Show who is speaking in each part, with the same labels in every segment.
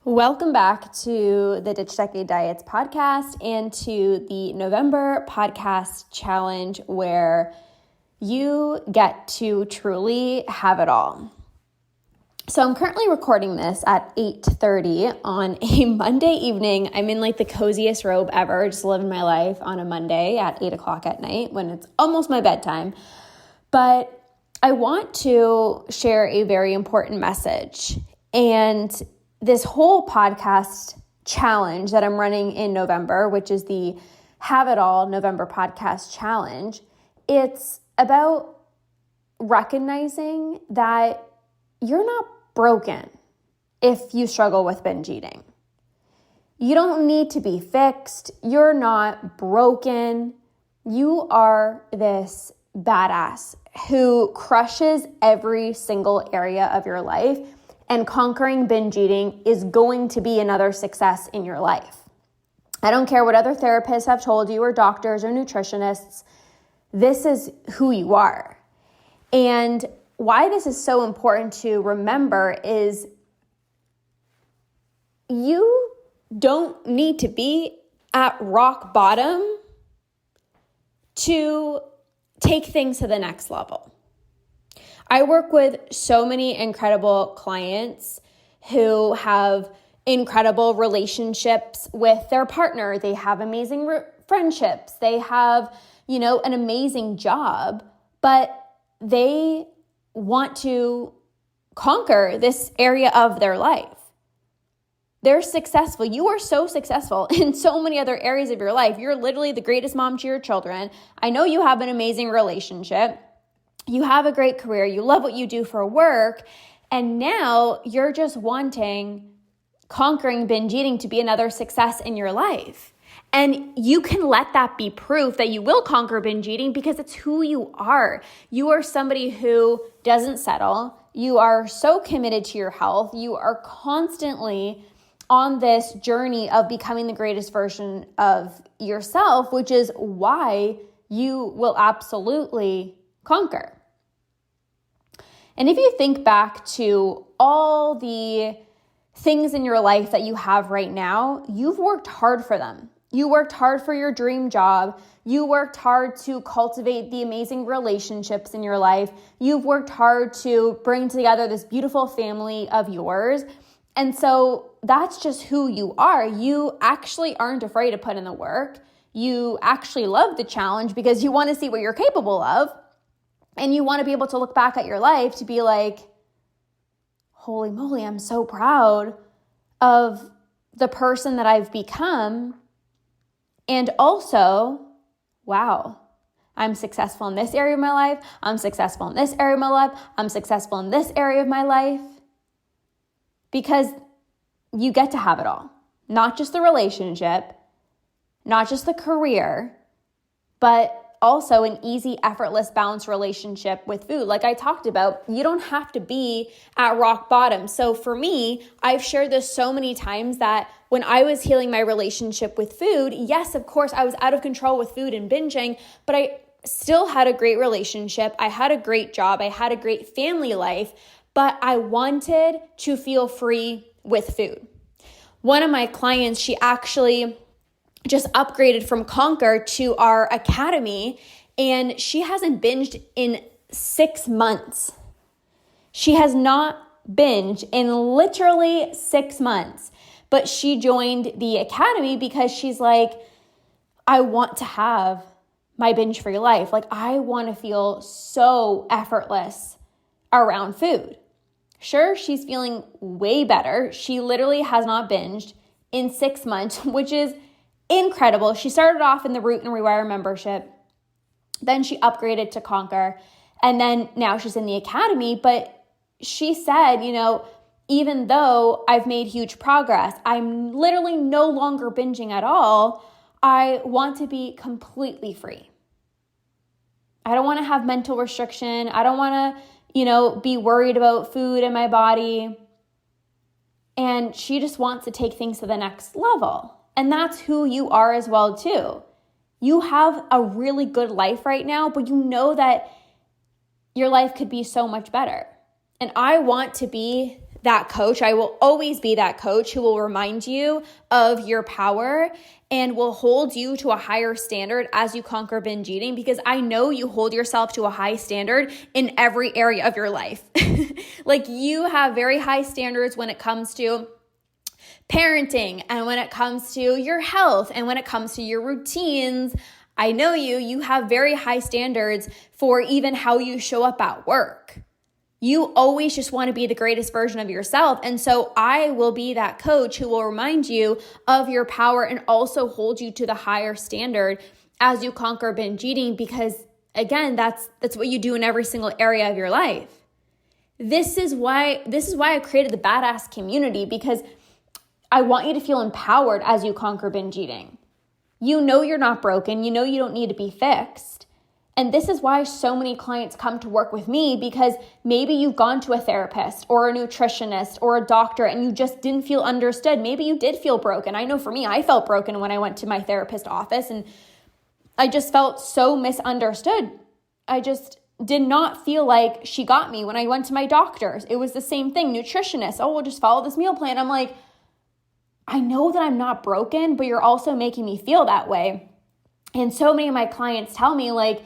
Speaker 1: Welcome back to the Ditch Decade Diets podcast and to the November podcast challenge where you get to truly have it all. So I'm currently recording this at 8:30 on a Monday evening. I'm in like the coziest robe ever, just living my life on a Monday at 8 o'clock at night when it's almost my bedtime. But I want to share a very important message. And this whole podcast challenge that I'm running in November, which is the Have It All November podcast challenge, it's about recognizing that you're not broken if you struggle with binge eating. You don't need to be fixed. You're not broken. You are this badass who crushes every single area of your life. And conquering binge eating is going to be another success in your life. I don't care what other therapists have told you or doctors or nutritionists. This is who you are. And why this is so important to remember is you don't need to be at rock bottom to take things to the next level. I work with so many incredible clients who have incredible relationships with their partner. They have amazing friendships. They have, an amazing job, but they want to conquer this area of their life. They're successful. You are so successful in so many other areas of your life. You're literally the greatest mom to your children. I know you have an amazing relationship. You have a great career, you love what you do for work, and now you're just wanting conquering binge eating to be another success in your life. And you can let that be proof that you will conquer binge eating because it's who you are. You are somebody who doesn't settle. You are so committed to your health. You are constantly on this journey of becoming the greatest version of yourself, which is why you will absolutely conquer. And if you think back to all the things in your life that you have right now, you've worked hard for them. You worked hard for your dream job. You worked hard to cultivate the amazing relationships in your life. You've worked hard to bring together this beautiful family of yours. And so that's just who you are. You actually aren't afraid to put in the work. You actually love the challenge because you want to see what you're capable of. And you want to be able to look back at your life to be like, holy moly, I'm so proud of the person that I've become. And also, wow, I'm successful in this area of my life. I'm successful in this area of my life. I'm successful in this area of my life. Because you get to have it all. Not just the relationship, not just the career, but also an easy, effortless, balanced relationship with food. Like I talked about, you don't have to be at rock bottom. So for me, I've shared this so many times that when I was healing my relationship with food, yes, of course, I was out of control with food and binging, but I still had a great relationship. I had a great job. I had a great family life, but I wanted to feel free with food. One of my clients, she actually just upgraded from Conquer to our academy, and she hasn't binged in 6 months. She has not binged in literally 6 months, but she joined the academy because she's like, I want to have my binge-free life. Like, I want to feel so effortless around food. Sure, she's feeling way better. She literally has not binged in 6 months, which is incredible. She started off in the Root and Rewire membership. Then she upgraded to Conquer. And then now she's in the academy. But she said, even though I've made huge progress, I'm literally no longer binging at all. I want to be completely free. I don't want to have mental restriction. I don't want to, be worried about food in my body. And she just wants to take things to the next level. And that's who you are as well, too. You have a really good life right now, but you know that your life could be so much better. And I want to be that coach. I will always be that coach who will remind you of your power and will hold you to a higher standard as you conquer binge eating, because I know you hold yourself to a high standard in every area of your life. Like, you have very high standards when it comes to parenting and when it comes to your health and when it comes to your routines. I know you have very high standards for even how you show up at work. You always just want to be the greatest version of yourself. And so I will be that coach who will remind you of your power and also hold you to the higher standard as you conquer binge eating, because again, that's what you do in every single area of your life. This is why I created the badass community, because I want you to feel empowered as you conquer binge eating. You know you're not broken. You know you don't need to be fixed. And this is why so many clients come to work with me, because maybe you've gone to a therapist or a nutritionist or a doctor and you just didn't feel understood. Maybe you did feel broken. I know for me, I felt broken when I went to my therapist office, and I just felt so misunderstood. I just did not feel like she got me when I went to my doctors. It was the same thing. Nutritionist, oh, we'll just follow this meal plan. I'm like, I know that I'm not broken, but you're also making me feel that way. And so many of my clients tell me, like,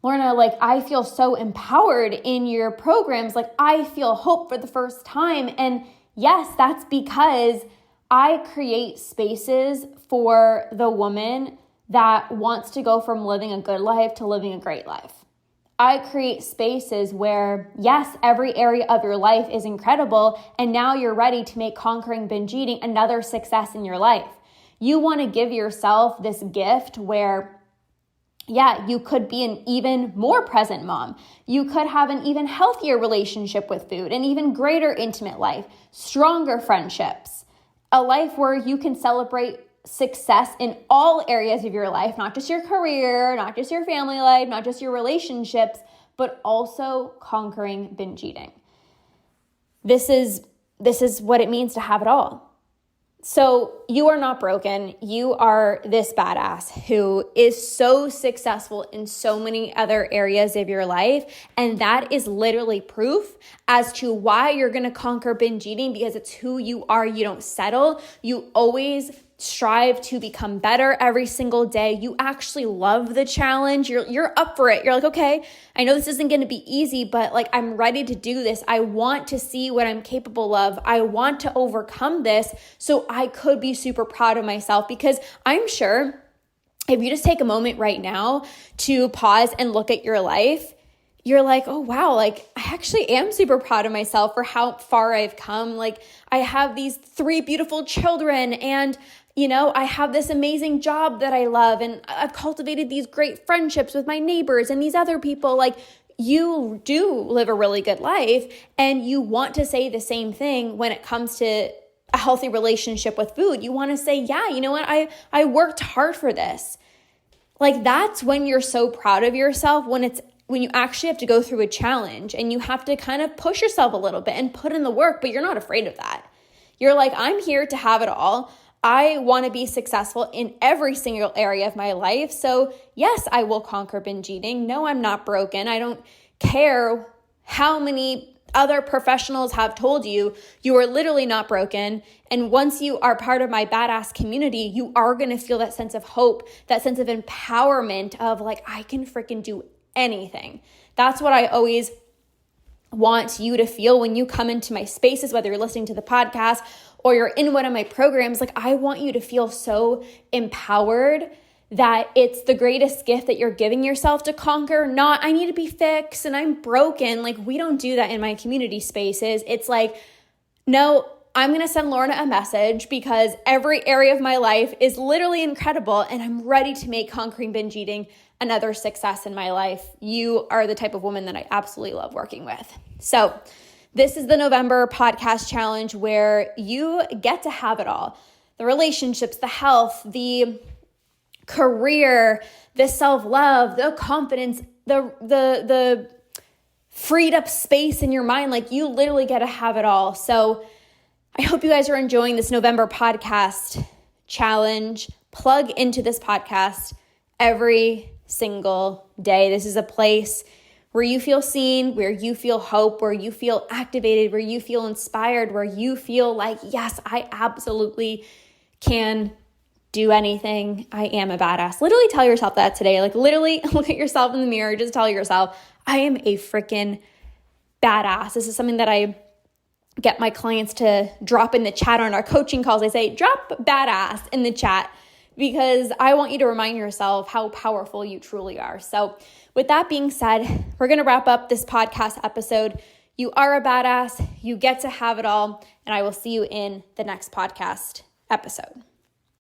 Speaker 1: Lorna, like, I feel so empowered in your programs. Like, I feel hope for the first time. And yes, that's because I create spaces for the woman that wants to go from living a good life to living a great life. I create spaces where, yes, every area of your life is incredible, and now you're ready to make conquering binge eating another success in your life. You want to give yourself this gift where, yeah, you could be an even more present mom. You could have an even healthier relationship with food, an even greater intimate life, stronger friendships, a life where you can celebrate success in all areas of your life, not just your career, not just your family life, not just your relationships, but also conquering binge eating. This is what it means to have it all. So you are not broken. You are this badass who is so successful in so many other areas of your life. And that is literally proof as to why you're going to conquer binge eating, because it's who you are. You don't settle. You always strive to become better every single day. You actually love the challenge. You're up for it. You're like, okay, I know this isn't going to be easy, but like, I'm ready to do this. I want to see what I'm capable of. I want to overcome this so I could be super proud of myself, because I'm sure if you just take a moment right now to pause and look at your life, you're like, oh, wow, like I actually am super proud of myself for how far I've come. Like, I have these 3 beautiful children, and I have this amazing job that I love, and I've cultivated these great friendships with my neighbors and these other people. Like, you do live a really good life, and you want to say the same thing when it comes to a healthy relationship with food. You want to say, yeah, you know what? I worked hard for this. Like, that's when you're so proud of yourself, when you actually have to go through a challenge and you have to kind of push yourself a little bit and put in the work, but you're not afraid of that. You're like, I'm here to have it all. I want to be successful in every single area of my life. So yes, I will conquer binge eating. No, I'm not broken. I don't care how many other professionals have told you, you are literally not broken. And once you are part of my badass community, you are going to feel that sense of hope, that sense of empowerment of like, I can freaking do anything. That's what I always want you to feel when you come into my spaces, whether you're listening to the podcast or you're in one of my programs. Like, I want you to feel so empowered that it's the greatest gift that you're giving yourself to conquer, not I need to be fixed and I'm broken. Like, we don't do that in my community spaces. It's like, no, I'm going to send Lorna a message because every area of my life is literally incredible and I'm ready to make conquering binge eating another success in my life. You are the type of woman that I absolutely love working with. So this is the November podcast challenge where you get to have it all. The relationships, the health, the career, the self-love, the confidence, the freed up space in your mind. Like, you literally get to have it all. So I hope you guys are enjoying this November podcast challenge. Plug into this podcast every single day. This is a place where you feel seen, where you feel hope, where you feel activated, where you feel inspired, where you feel like, yes, I absolutely can do anything. I am a badass. Literally tell yourself that today. Like literally look at yourself in the mirror. Just tell yourself, I am a freaking badass. This is something that I get my clients to drop in the chat on our coaching calls. I say, drop badass in the chat because I want you to remind yourself how powerful you truly are. So with that being said, we're going to wrap up this podcast episode. You are a badass. You get to have it all. And I will see you in the next podcast episode.